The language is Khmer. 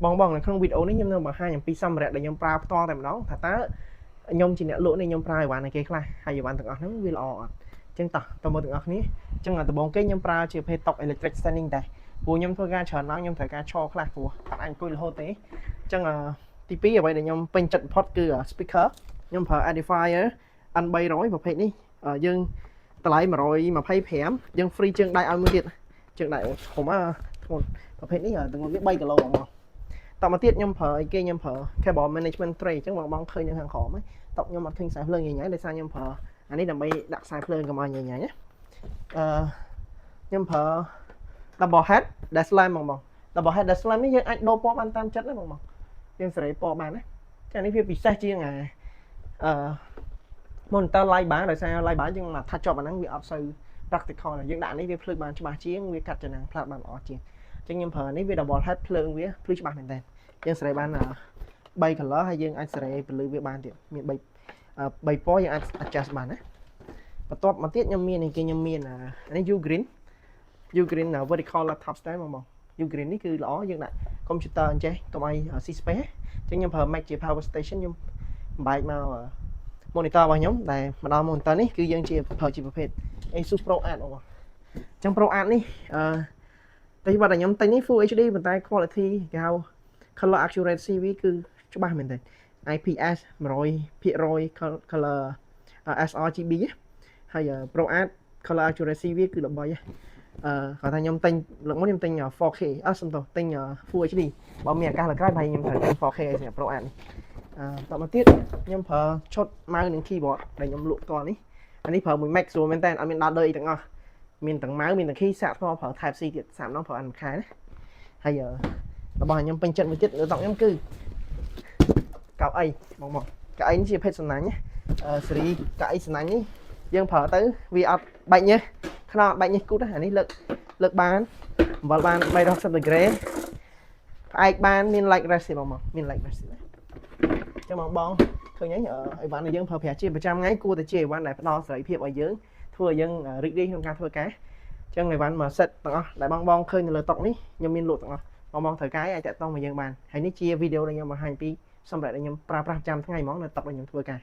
បងនៅក្នុងវីដេអូនេះខ្ញុំនឹងបង្ហាញអំពីសម្ភារៈដែលខ្ញុំប្រើផ្ទាល់តែម្ដងថាតើខ្ញុំជាអ្នកលក់នេះខ្ញុំប្រើអីវ៉ាន់ឲ្យគេខ្លះហើយអីវ៉ាន់ទាំងអស់ហ្នឹងវាល្អអត់អញ្ចឹងតោះទៅមើលទាំងអស់គ្នាអញ្ចឹងដំបូងគេខ្ញុំប្រើជាប្រភេទតុ electric standing ដែរព្រោះខ្ញុំធ្វើការច្រើនឡើងខ្ញុំត្រូវការឈរខ្លះព្រោះអត់អាចអង្គុយរហូតទេអញ្ចឹងទី2អ្វីដែលខ្ញុំពេញចិត្តបំផុតគឺ speaker ខ្ញុំប្រើ Edifier N300 ប្រភេទនេះយើងតម្លៃ125យើង free ជើងដៃឲ្យមួយទៀតជើងដៃធំធ្ងន់ប្រភេទនេះទម្ងន់វា3គីឡូហ្មងតមកទៀតខ្ញុំប្រើអីគេខ្ញុំប្រើ cable management tray អញ្ចឹងបងឃើញនៅខាងក្រោមហ្នឹងតខ្ញុំអត់ឃើញខ្សែភ្លើងញ៉ៃដោយសារខ្ញុំប្រើអានេះដើម្បីដាក់ខ្សែភ្លើងកុំឲ្យញ៉ៃណាខ្ញុំប្រើ double head dash lamp បង double head dash lamp នេះយើងអាចដូរពណ៌បានតាមចិត្តណាបងយើងសេរីពណ៌បានណាចានេះវាពិសេសជាងmonitor light bar ដោយសារ light bar យើងមក touch ជាប់អាហ្នឹងវាអត់សូវ practical យើងដាក់នេះវាភ្លើងបានច្បាស់ជាងវាកាត់ចំណាំងផ្លាត់បានល្អជាងអញ្ចឹងខ្ញុំប្រើនេះវា double head ភ្លើងវាភ្លឺច្បាស់មែនតើយើងសេរីបាន3 color ហើយយើងអាចសេរីពន្លឺវាបានទៀតមាន3ពណ៌យើងអាច adjust បានណាបន្ទាប់មកទៀតខ្ញុំមាននេះអានេះ U green vertical laptop stand បង U green នេះគឺល្អយើងដាក់ computer អញ្ចេះកុំឲ្យ C space អញ្ចឹងខ្ញុំប្រើ Mac ជា power station ខ្ញុំបែកមក monitor របស់ខ្ញុំដែលមកដល់ monitor នេះគឺយើងប្រើជាប្រភេទ Asus Pro Art បងអញ្ចឹង Pro Art នេះតែបើតែខ្ញុំទិញនេះ Full HD ប៉ុន្តែ quality គេហៅ color accuracy វាគឺច្បាស់មែនទេ IPS 100% color sRGB ហើយ Pro Art color accuracy វាគឺល្បីគាត់ថាខ្ញុំទិញលើកមុនខ្ញុំទិញ 4K សំទោសទិញ Full HD បើមានឱកាសលើក្រោយបើខ្ញុំត្រូវទិញ 4K សម្រាប់ Pro Art នេះតមកទៀតខ្ញុំប្រើឈុតម៉ៅនិង keyboard ដែលខ្ញុំលក់ផ្ទាល់នេះអានេះប្រើមួយ Mac ស្រួលមែនតើអត់មានដល់ដូចអីទាំងអស់មានទាំងម៉ៅមានទាំង key សាកថ្មប្រើ Type C ទៀតសាកម្ដងប្រើអានមួយខែណាហើយរបស់ខ្ញុំពេញចិត្តមួយទៀតលើតុខ្ញុំគឺកៅអីបងកៅអីនេះជាភេទសំណាញ់ស៊េរីកៅអីសំណាញ់នេះយើងប្រើទៅវាអត់បែកញើសខ្នងអត់បែកញើសគូតអានេះលើកបានអំបិលបាន360ដឺក្រេផ្អែកបានមាន light rest ទេបងមាន light rest ទេចឹងបងឃើញហើយអីវ៉ាន់ដែលយើងប្រើប្រាស់ជាប្រចាំថ្ងៃគួរតែជាអីវ៉ាន់ដែលផ្ដល់សេរីភាពឲ្យយើងធ្វើឲ្យយើងរីករាយក្នុងការធ្វើការចឹងអីវ៉ាន់មួយ set ទាំងអស់ដែលបងឃើញនៅលើតុនេះខ្ញុំមានលក់ទាំងអស់បងត្រូវការអាចតាក់ទងមកយើងបានហើយនេះជាវីដេអូដែលខ្ញុំបង្ហាញពីសម្រាប់ដែលខ្ញុំប្រើប្រាស់ប្រចាំថ្ងៃហ្មងនៅតុដែលខ្ញុំធ្វើការ